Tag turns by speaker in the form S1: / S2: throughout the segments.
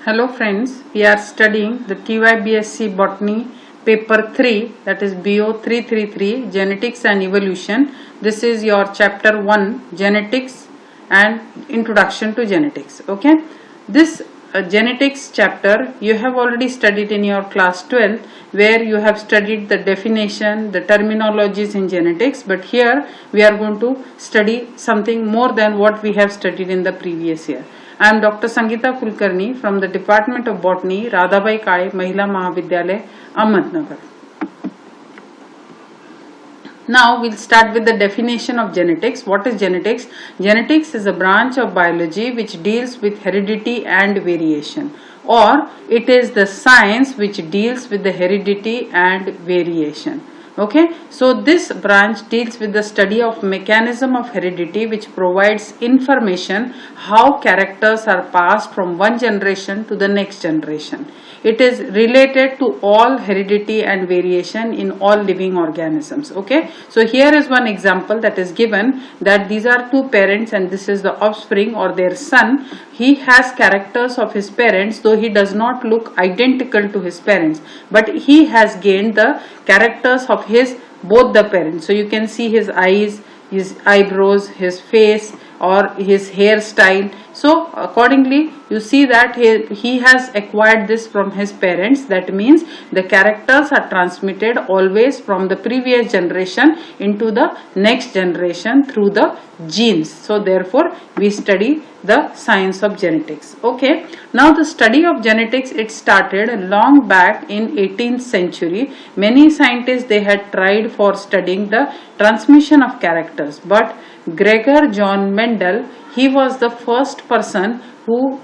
S1: Hello friends, we are studying the TYBSC Botany paper 3, that is BO 333, Genetics and Evolution. This is your chapter 1, Genetics and Introduction to Genetics. Okay, this genetics chapter you have already studied in your class 12, where you have studied the definition, the terminologies in genetics, but here we are going to study something more than what we have studied in the previous year. I am Dr. Sangita Kulkarni from the Department of Botany, Radhabai, Kale, Mahila, Mahvidyalaya, Ahmednagar. Now we'll start with the definition of genetics. What is genetics? Genetics is a branch of biology which deals with heredity and variation, or it is the science which deals with the heredity and variation. Okay, so this branch deals with the study of mechanism of heredity, which provides information how characters are passed from one generation to the next generation. It is related to all heredity and variation in all living organisms. Okay, so here is one example that is given, that these are two parents and this is the offspring or their son. He has characters of his parents, though he does not look identical to his parents, but he has gained the characters of his both the parents. So you can see his eyes, his eyebrows, his face, or his hairstyle. So accordingly you see that he has acquired this from his parents. That means the characters are transmitted always from the previous generation into the next generation through the genes. So therefore we study the science of genetics. Okay, now the study of genetics, it started long back in 18th century. Many scientists, they had tried for studying the transmission of characters, but Gregor John Mendel, he was the first person who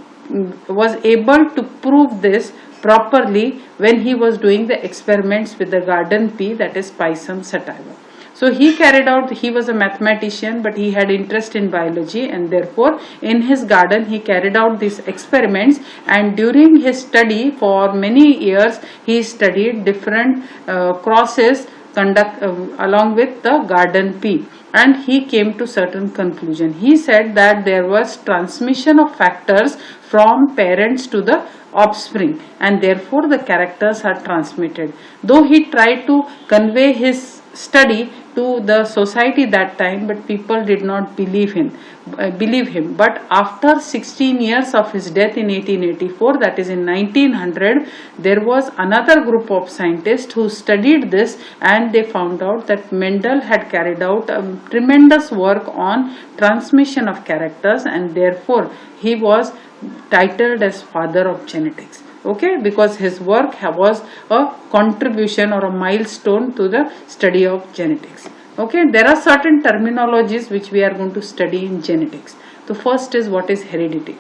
S1: was able to prove this properly when he was doing the experiments with the garden pea, that is Pisum sativa. So he was a mathematician, but he had interest in biology, and therefore in his garden he carried out these experiments, and during his study for many years he studied different crosses along with the garden pea, and he came to certain conclusion. He said that there was transmission of factors from parents to the offspring, and therefore the characters are transmitted. Though he tried to convey his study to the society that time, but people did not believe him. But after 16 years of his death in 1884, that is in 1900, there was another group of scientists who studied this, and they found out that Mendel had carried out a tremendous work on transmission of characters, and therefore he was titled as father of genetics. Okay, because his work was a contribution or a milestone to the study of genetics. Okay, there are certain terminologies which we are going to study in genetics. The first is what is heredity.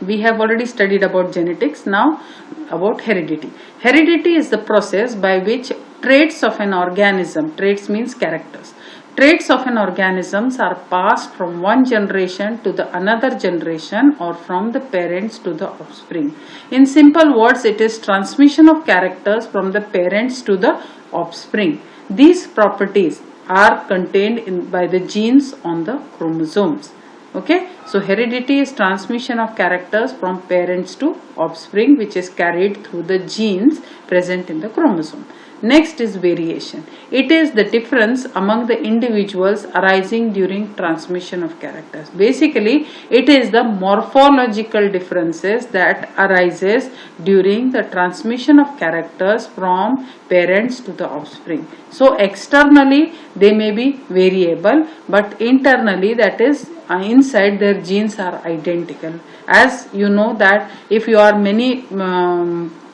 S1: We have already studied about genetics, now about heredity. Heredity is the process by which traits of an organism, traits means characters, traits of an organism are passed from one generation to the another generation, or from the parents to the offspring. In simple words, it is transmission of characters from the parents to the offspring. These properties are contained by the genes on the chromosomes. Okay, so heredity is transmission of characters from parents to offspring, which is carried through the genes present in the chromosome. Next is variation. It is the difference among the individuals arising during transmission of characters. Basically, it is the morphological differences that arises during the transmission of characters from parents to the offspring. So externally they may be variable, but internally, that is inside, their genes are identical. As you know that if you are many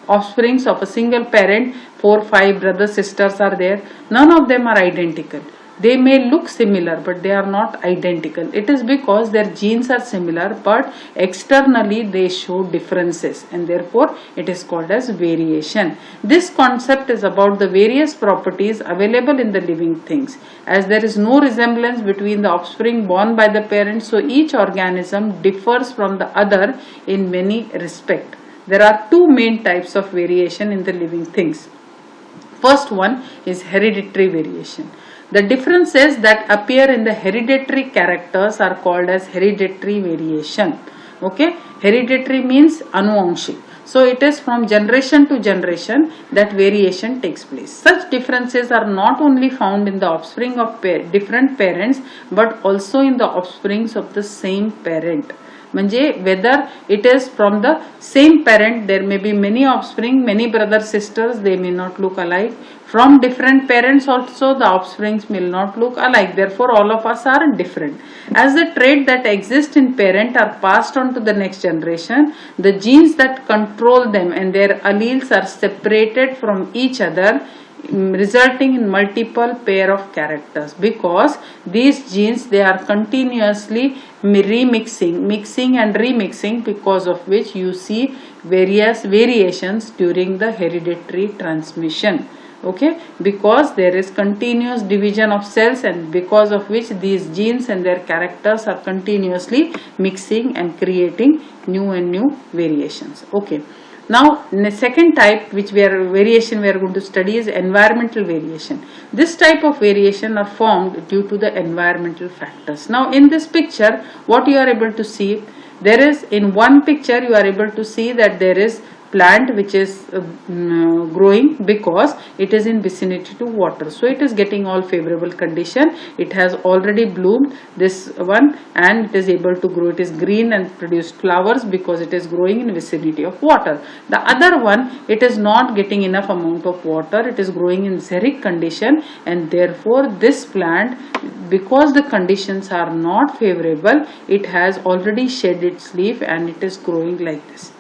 S1: offsprings of a single parent, 4-5 brothers, sisters are there, none of them are identical. They may look similar, but they are not identical. It is because their genes are similar, but externally they show differences, and therefore it is called as variation. This concept is about the various properties available in the living things. As there is no resemblance between the offspring born by the parents, so each organism differs from the other in many respects. There are two main types of variation in the living things. First one is hereditary variation. The differences that appear in the hereditary characters are called as hereditary variation. Okay, hereditary means anuvanshik. So it is from generation to generation that variation takes place. Such differences are not only found in the offspring of different parents but also in the offsprings of the same parent. म्हणजे whether it is from the same parent, there may be many offspring, many brother sisters, they may not look alike. From different parents also the offsprings will not look alike. Therefore all of us are different. As the trait that exist in parent are passed on to the next generation, the genes that control them and their alleles are separated from each other, resulting in multiple pair of characters, because these genes, they are continuously mixing and remixing, because of which you see various variations during the hereditary transmission. Okay, because there is continuous division of cells, and because of which these genes and their characters are continuously mixing and creating new and new variations. Okay. Now, the second type variation we are going to study is environmental variation. This type of variation are formed due to the environmental factors. Now, in this picture, what you are able to see, there is, in one picture you are able to see that there is plant which is growing because it is in vicinity to water, so it is getting all favorable condition. It has already bloomed, this one, and it is able to grow. It is green and produced flowers because it is growing in vicinity of water. The other one, it is not getting enough amount of water, it is growing in xeric condition, and therefore this plant, because the conditions are not favorable, it has already shed its leaf and it is growing like this.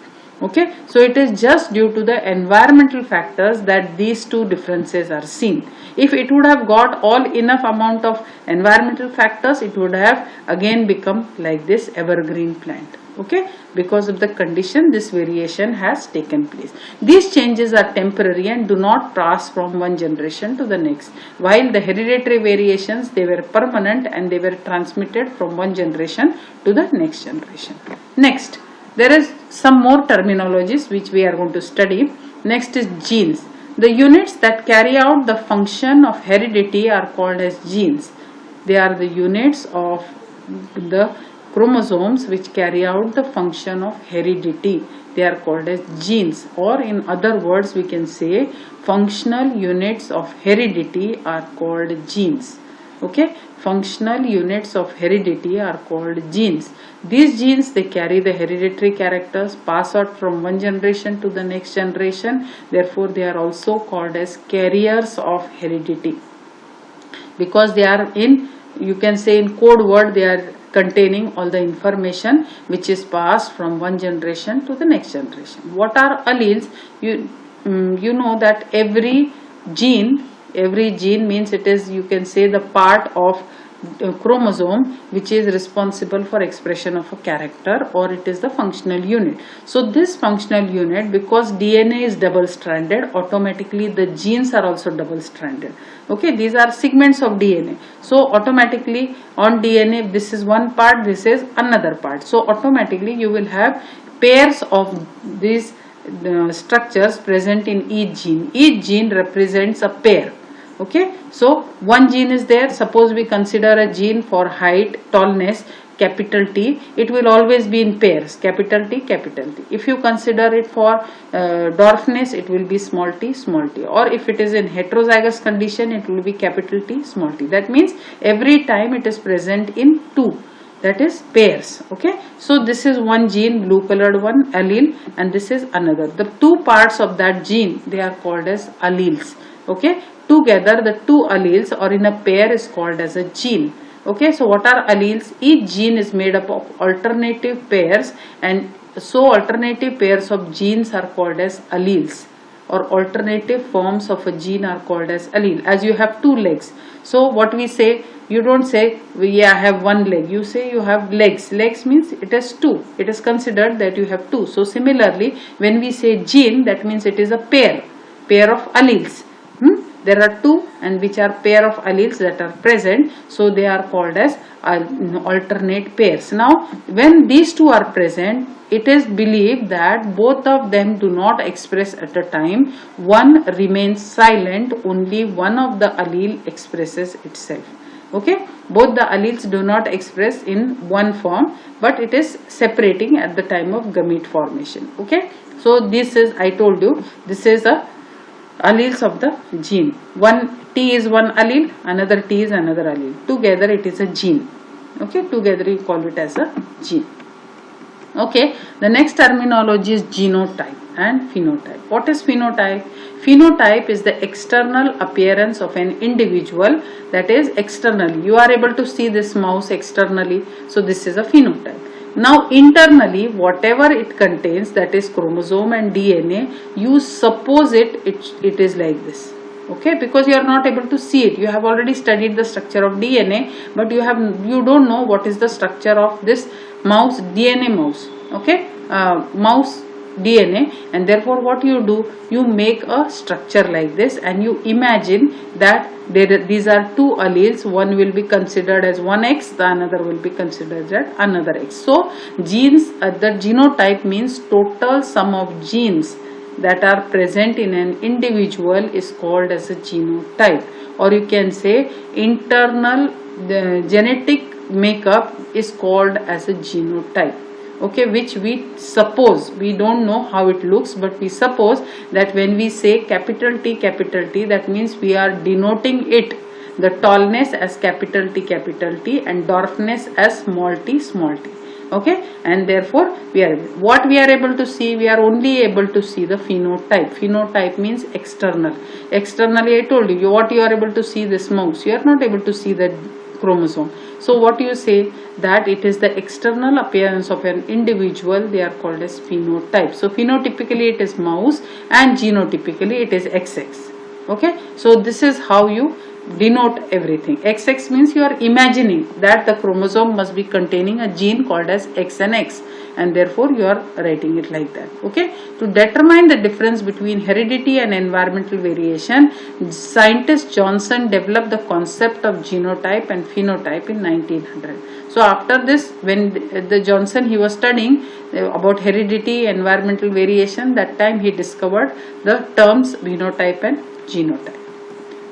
S1: Okay, so it is just due to the environmental factors that these two differences are seen. If it would have got all enough amount of environmental factors, it would have again become like this evergreen plant. Okay, because of the condition, this variation has taken place. These changes are temporary and do not pass from one generation to the next, while the hereditary variations, they were permanent and they were transmitted from one generation to the next generation. Next, there is some more terminologies which we are going to study. Next is genes. The units that carry out the function of heredity are called as genes. They are the units of the chromosomes which carry out the function of heredity. They are called as genes, or in other words we can say functional units of heredity are called genes. Okay, functional units of heredity are called genes. These genes, they carry the hereditary characters, pass out from one generation to the next generation. Therefore, they are also called as carriers of heredity, because they are in, you can say in code word, they are containing all the information which is passed from one generation to the next generation. What are alleles? You know that every gene means it is, you can say, the part of chromosome which is responsible for expression of a character, or it is the functional unit. So this functional unit, because DNA is double stranded, automatically the genes are also double stranded. Okay, these are segments of DNA, so automatically on DNA, this is one part, this is another part, so automatically you will have pairs of these structures present in each gene. Each gene represents a pair. Okay, so one gene is there. Suppose we consider a gene for height, tallness, capital T, it will always be in pairs, capital T, capital T. If you consider it for dwarfness, it will be small t, or if it is in heterozygous condition, it will be capital T, small t. That means every time it is present in two, that is pairs. Okay, so this is one gene, blue colored one, allele, and this is another. The two parts of that gene, they are called as alleles. Okay, together the two alleles or in a pair is called as a gene. Okay, so what are alleles? Each gene is made up of alternative pairs, and so alternative pairs of genes are called as alleles, or alternative forms of a gene are called as allele. As you have two legs, so what we say, you don't say, yeah, I have one leg, you say you have legs. Legs means it has two, it is considered that you have two. So similarly, when we say gene, that means it is a pair of alleles. There are two, and which are pair of alleles that are present, so they are called as alternate pairs. Now when these two are present, it is believed that both of them do not express at a time. One remains silent, only one of the allele expresses itself. Okay, both the alleles do not express in one form, but it is separating at the time of gamete formation. Okay, so this is, I told you, this is a alleles of the gene. One T is one allele, another T is another allele. Together it is a gene. Okay, together you call it as a gene. Okay, the next terminology is genotype and phenotype. What is phenotype? Phenotype is the external appearance of an individual, that is externally. You are able to see this mouse externally, so this is a phenotype. Now internally, whatever it contains, that is chromosome and DNA, you suppose it is like this. Okay, because you are not able to see it. You have already studied the structure of DNA, but you don't know what is the structure of this mouse DNA mouse. Okay, mouse DNA, and therefore what you do, you make a structure like this and you imagine that these are two alleles. One will be considered as one X, the another will be considered as another X. So genes, the genotype means total sum of genes that are present in an individual is called as a genotype, or you can say internal genetic makeup is called as a genotype. Okay, which we suppose, we don't know how it looks, but we suppose that when we say capital T, that means we are denoting it, the tallness as capital T and dwarfness as small t. Okay, and therefore we are able to see, we are only able to see the phenotype. Phenotype means external. Externally, I told you what you are able to see, this mouse, you are not able to see the chromosome. So what you say, that it is the external appearance of an individual, they are called as phenotype. So phenotypically it is mouse and genotypically it is XX. Okay, so this is how you denote everything. XX means you are imagining that the chromosome must be containing a gene called as X and X, and therefore you are writing it like that. Okay, to determine the difference between heredity and environmental variation, scientist Johnson developed the concept of genotype and phenotype in 1900. So after this, when the Johnson, he was studying about heredity, environmental variation, that time he discovered the terms phenotype and genotype.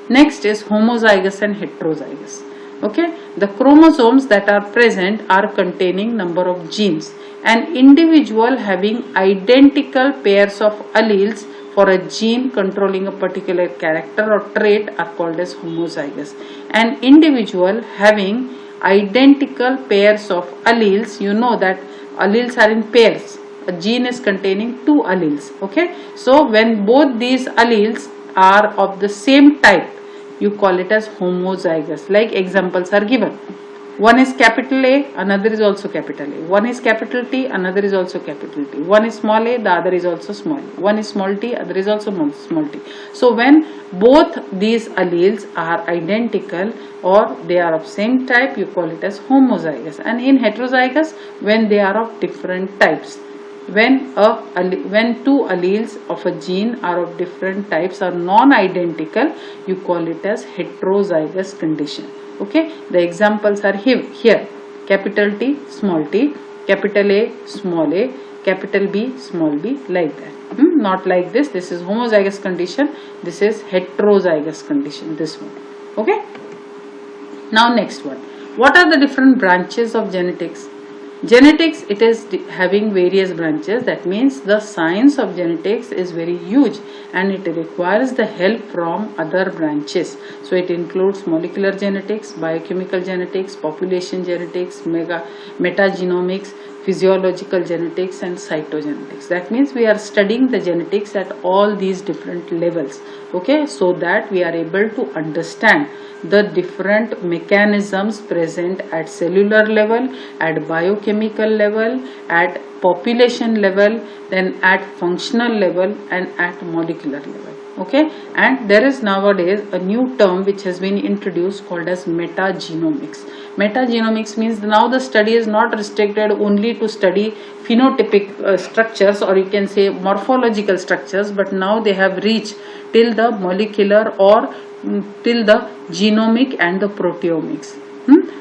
S1: Next is homozygous and heterozygous. Okay, the chromosomes that are present are containing number of genes. An individual having identical pairs of alleles for a gene controlling a particular character or trait are called as homozygous. An individual having identical pairs of alleles, you know that alleles are in pairs. A gene is containing two alleles. Okay, so when both these alleles are of the same type, you call it as homozygous. Like examples are given. One is capital A, another is also capital A. One is capital T, another is also capital T. One is small a, the other is also small a. One is small t, other is also small t. So when both these alleles are identical or they are of same type, you call it as homozygous. And in heterozygous, when they are of different types. When two alleles of a gene are of different types or non-identical, you call it as heterozygous condition. Okay, the examples are here. Capital T, small t, capital A, capital B, small b, like that. Not like this. This is homozygous condition. This is heterozygous condition. This one. Okay. Now next one. What are the different branches of genetics? Genetics, it is having various branches. That means the science of genetics is very huge and it requires the help from other branches. So it includes molecular genetics, biochemical genetics, population genetics, metagenomics, physiological genetics and cytogenetics. That means we are studying the genetics at all these different levels. Okay, so that we are able to understand the different mechanisms present at cellular level, at biochemical level, at population level, then at functional level and at molecular level. Okay, and there is nowadays a new term which has been introduced called as metagenomics. Metagenomics means now the study is not restricted only to study phenotypic structures, or you can say morphological structures, but now they have reached till the molecular or till the genomic and the proteomics.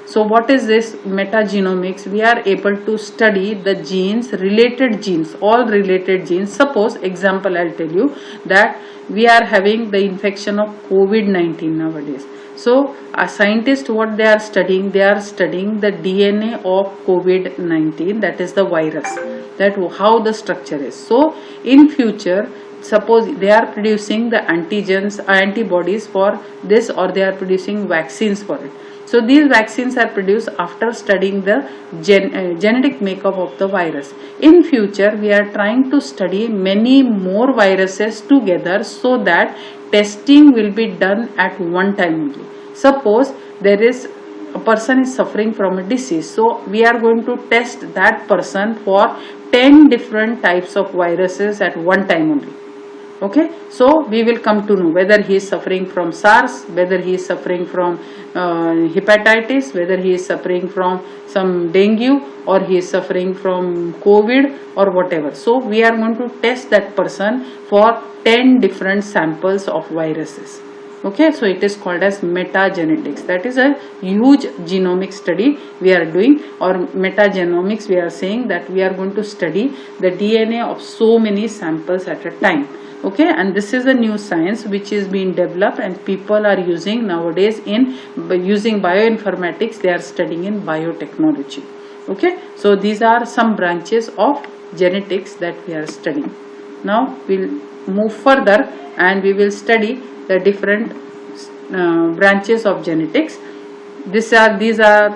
S1: So what is this metagenomics? We are able to study the genes, related genes, all related genes. Suppose, example I'll tell you that we are having the infection of COVID-19 nowadays. So a scientist, what they are studying the DNA of COVID-19, that is the virus, that how the structure is. So in future, suppose they are producing the antigens, antibodies for this, or they are producing vaccines for it. So these vaccines are produced after studying the genetic makeup of the virus. In future, we are trying to study many more viruses together, so that testing will be done at one time only. Suppose there is a person is suffering from a disease, so we are going to test that person for 10 different types of viruses at one time only. Okay, so we will come to know whether he is suffering from SARS, whether he is suffering from hepatitis, whether he is suffering from some dengue, or he is suffering from COVID or whatever. So we are going to test that person for 10 different samples of viruses. Okay, so it is called as metagenetics. That is a huge genomic study we are doing, or metagenomics. We are saying that we are going to study the DNA of so many samples at a time. Okay, and this is a new science which is being developed, and people are using nowadays in using bioinformatics. They are studying in biotechnology. Okay, so these are some branches of genetics that we are studying. Now we'll move further and we will study the different branches of genetics. These are